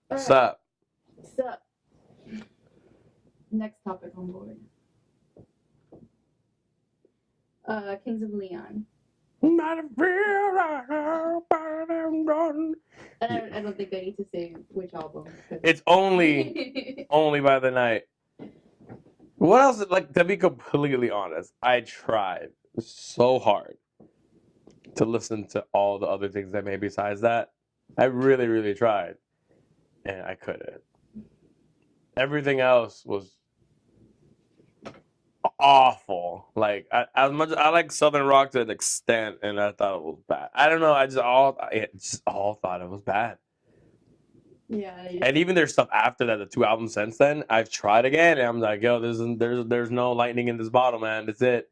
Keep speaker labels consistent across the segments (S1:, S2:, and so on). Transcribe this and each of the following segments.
S1: All right.
S2: Sup?
S1: So, next topic on board. Kings of Leon.
S2: Not a
S1: I don't think I need to say which album.
S2: It's only by the night. What else? Like, to be completely honest, I tried so hard to listen to all the other things that made besides that. I really, really tried, and I couldn't. Everything else was awful. Like, as much I like Southern rock to an extent, and I thought it was bad. I don't know. I just all thought it was bad.
S1: Yeah.
S2: And even their stuff after that, the two albums since then, I've tried again, and I'm like, yo, there's no lightning in this bottle, man. That's it.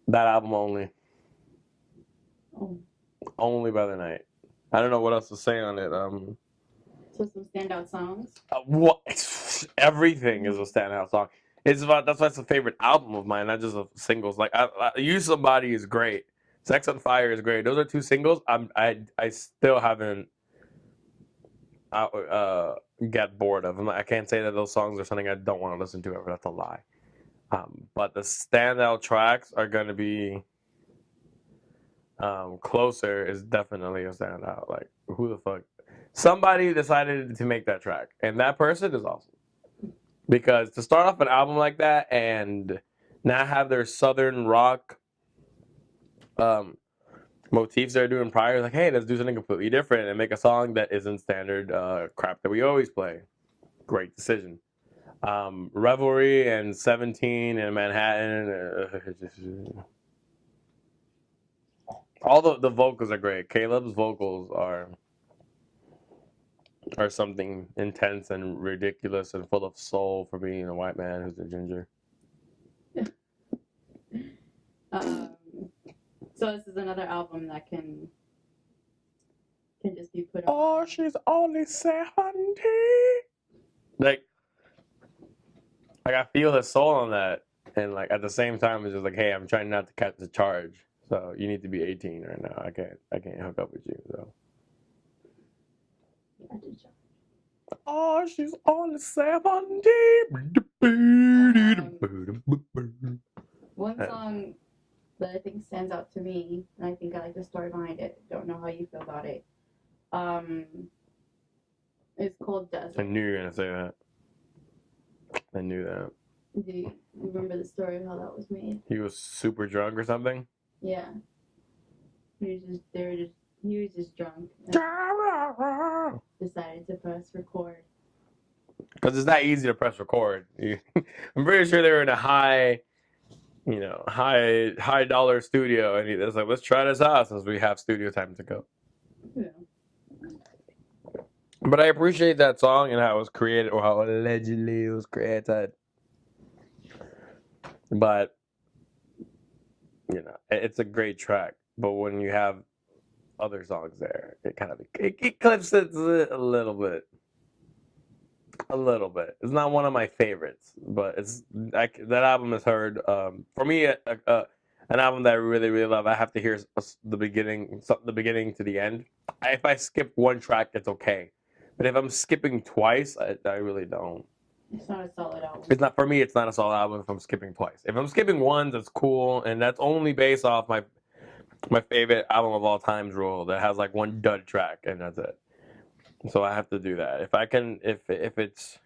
S2: That album only.
S1: Oh.
S2: Only by the night. I don't know what else to say on it.
S1: So some standout songs.
S2: What? Everything is a standout song. It's about that's why it's a favorite album of mine, not just of singles. Like "Use Somebody" is great. "Sex on Fire" is great. Those are two singles. I still haven't get bored of them. I can't say that those songs are something I don't want to listen to ever. That's a lie. But the standout tracks are going to be "Closer" is definitely a standout. Like, who the fuck? Somebody decided to make that track, and that person is awesome. Because to start off an album like that and not have their southern rock motifs they're doing prior, like, hey, let's do something completely different and make a song that isn't standard crap that we always play. Great decision. Revelry and 17 and Manhattan. All the vocals are great. Caleb's vocals are something intense and ridiculous and full of soul for being a white man who's a ginger.
S1: So this is another album that can just be put on.
S2: Oh, she's only 70. Like I feel the soul on that, and like at the same time, it's just like, hey, I'm trying not to catch the charge, so you need to be 18 right now. I can't hook up with you. So. Oh, she's only 70.
S1: One song that I think stands out to me, and I think I like the story behind it. Don't know how you feel about it. It's called Desert.
S2: I knew you were gonna say that. I knew that.
S1: Do you remember the story of how that was made?
S2: He was super drunk or something.
S1: Yeah. He was just drunk. Decided to press record.
S2: Because it's not easy to press record. I'm pretty sure they were in a high dollar studio, and he was like, let's try this out since we have studio time to go.
S1: Yeah.
S2: But I appreciate that song and how it was created, or how allegedly it was created. But it's a great track. But when you have other songs there, it kind of eclipses it a little bit. A little bit. It's not one of my favorites, but that album is heard. For me, an album that I really, really love. I have to hear the beginning to the end. If I skip one track, it's okay. But if I'm skipping twice, I really don't.
S1: It's not a solid album.
S2: It's not for me. It's not a solid album if I'm skipping twice. If I'm skipping once, it's cool, and that's only based off my favorite album of all times rule that has like one dud track, and that's it. So I have to do that. If I can, if it's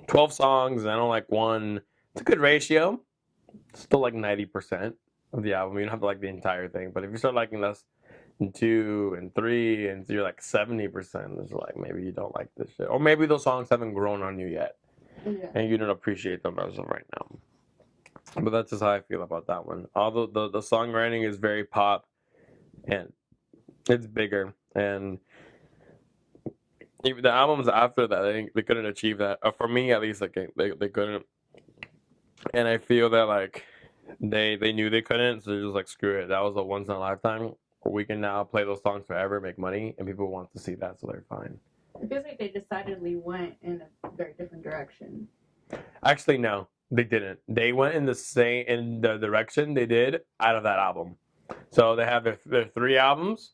S2: 12 songs and I don't like one, it's a good ratio. It's still like 90% of the album. You don't have to like the entire thing. But if you start liking less than 2 and 3 and you're like 70%, it's like maybe you don't like this shit. Or maybe those songs haven't grown on you yet.
S1: Yeah.
S2: And you don't appreciate them as of right now. But that's just how I feel about that one. Although the songwriting is very pop and it's bigger, and even the albums after that, they couldn't achieve that. For me, at least, like they couldn't. And I feel that like they knew they couldn't, so they're just like, screw it. That was a once in a lifetime. We can now play those songs forever, make money, and people want to see that, so they're fine.
S1: It feels like they decidedly went in a very different direction.
S2: Actually, no, they didn't. They went in the direction they did out of that album. So they have their 3 albums,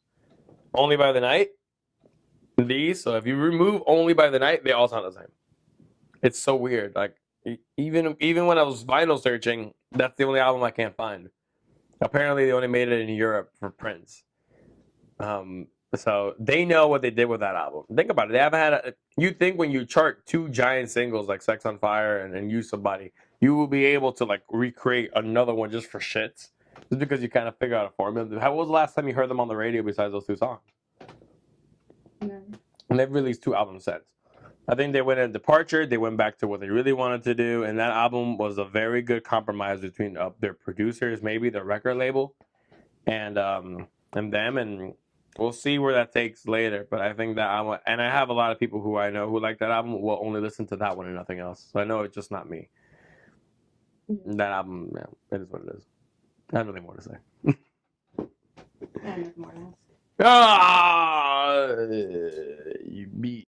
S2: Only by the Night, these. So if you remove Only by the Night, they all sound the same. It's so weird. Like even when I was vinyl searching, that's the only album I can't find. Apparently, they only made it in Europe for Prince. So they know what they did with that album. Think about it. They haven't had a. You think when you chart two giant singles like "Sex on Fire" and "Use Somebody," you will be able to like recreate another one just for shits, just because you kind of figure out a formula. How was the last time you heard them on the radio besides those two songs?
S1: No.
S2: And they've released two albums since. I think they went in Departure. They went back to what they really wanted to do, and that album was a very good compromise between their producers, maybe their record label, and them, and we'll see where that takes later. But I think that album, and I have a lot of people who I know who like that album, will only listen to that one and nothing else. So I know it's just not me. That album, yeah, it is what it is. I have nothing more to say.
S1: I have more to ask.
S2: Ah, you beat.